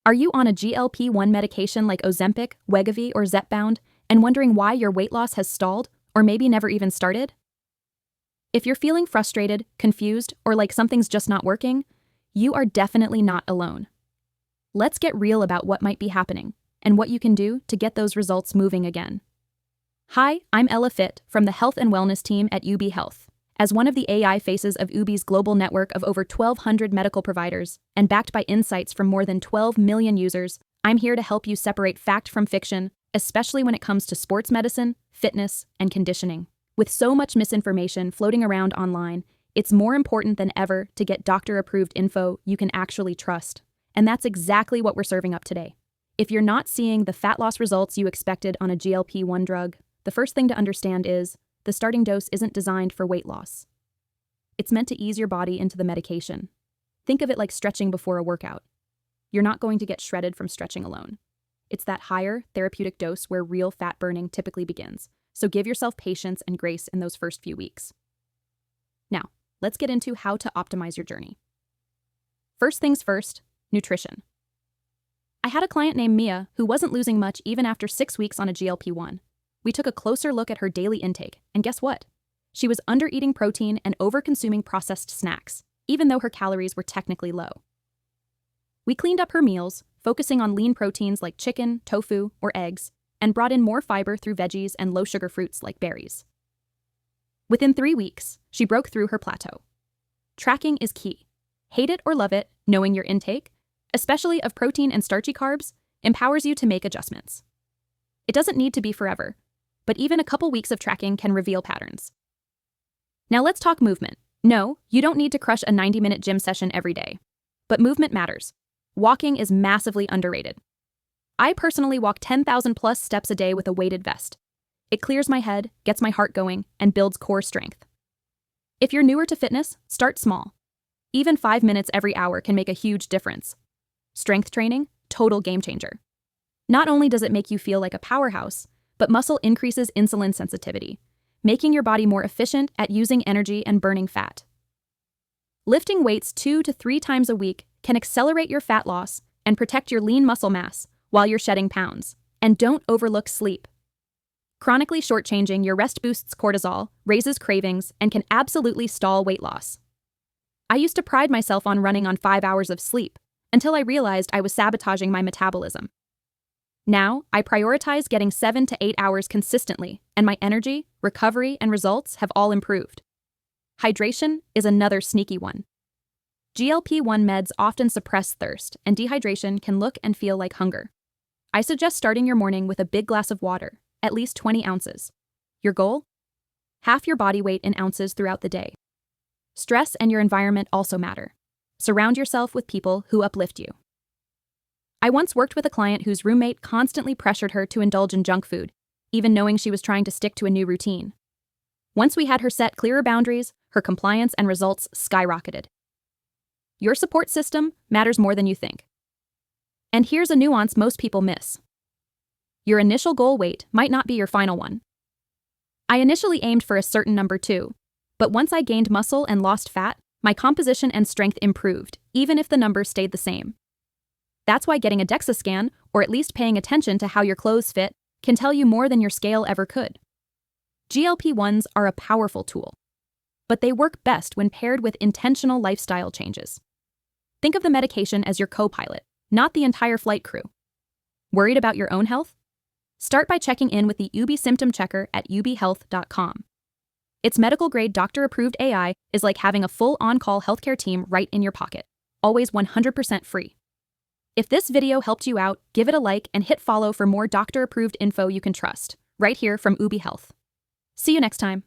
Are you on a GLP-1 medication like Ozempic, Wegovy, or Zepbound and wondering why your weight loss has stalled or maybe never even started? If you're feeling frustrated, confused, or like something's just not working, you are definitely not alone. Let's get real about what might be happening and what you can do to get those results moving again. Hi, I'm Ella Fit from the Health and Wellness team at UB Health. As one of the AI faces of UB's global network of over 1,200 medical providers and backed by insights from more than 12 million users, I'm here to help you separate fact from fiction, especially when it comes to sports medicine, fitness, and conditioning. With so much misinformation floating around online, it's more important than ever to get doctor-approved info you can actually trust. And that's exactly what we're serving up today. If you're not seeing the fat loss results you expected on a GLP-1 drug, the first thing to understand is the starting dose isn't designed for weight loss. It's meant to ease your body into the medication. Think of it like stretching before a workout. You're not going to get shredded from stretching alone. It's that higher, therapeutic dose where real fat burning typically begins, so give yourself patience and grace in those first few weeks. Now, let's get into how to optimize your journey. First things first, nutrition. I had a client named Mia who wasn't losing much even after 6 weeks on a GLP-1. We took a closer look at her daily intake, and guess what? She was under-eating protein and over-consuming processed snacks, even though her calories were technically low. We cleaned up her meals, focusing on lean proteins like chicken, tofu, or eggs, and brought in more fiber through veggies and low-sugar fruits like berries. Within 3 weeks, she broke through her plateau. Tracking is key. Hate it or love it, knowing your intake, especially of protein and starchy carbs, empowers you to make adjustments. It doesn't need to be forever, but even a couple weeks of tracking can reveal patterns. Now let's talk movement. No, you don't need to crush a 90-minute gym session every day. But movement matters. Walking is massively underrated. I personally walk 10,000 plus steps a day with a weighted vest. It clears my head, gets my heart going, and builds core strength. If you're newer to fitness, start small. Even 5 minutes every hour can make a huge difference. Strength training, total game changer. Not only does it make you feel like a powerhouse, but muscle increases insulin sensitivity, making your body more efficient at using energy and burning fat. Lifting weights 2 to 3 times a week can accelerate your fat loss and protect your lean muscle mass while you're shedding pounds. And don't overlook sleep. Chronically shortchanging your rest boosts cortisol, raises cravings, and can absolutely stall weight loss. I used to pride myself on running on 5 hours of sleep until I realized I was sabotaging my metabolism. Now, I prioritize getting 7 to 8 hours consistently, and my energy, recovery, and results have all improved. Hydration is another sneaky one. GLP-1 meds often suppress thirst, and dehydration can look and feel like hunger. I suggest starting your morning with a big glass of water, at least 20 ounces. Your goal? Half your body weight in ounces throughout the day. Stress and your environment also matter. Surround yourself with people who uplift you. I once worked with a client whose roommate constantly pressured her to indulge in junk food, even knowing she was trying to stick to a new routine. Once we had her set clearer boundaries, her compliance and results skyrocketed. Your support system matters more than you think. And here's a nuance most people miss. Your initial goal weight might not be your final one. I initially aimed for a certain number too, but once I gained muscle and lost fat, my composition and strength improved, even if the number stayed the same. That's why getting a DEXA scan, or at least paying attention to how your clothes fit, can tell you more than your scale ever could. GLP-1s are a powerful tool, but they work best when paired with intentional lifestyle changes. Think of the medication as your co-pilot, not the entire flight crew. Worried about your own health? Start by checking in with the UB Symptom Checker at ubhealth.com. Its medical-grade doctor-approved AI is like having a full on-call healthcare team right in your pocket, always 100% free. If this video helped you out, give it a like and hit follow for more doctor-approved info you can trust, right here from UB Health. See you next time.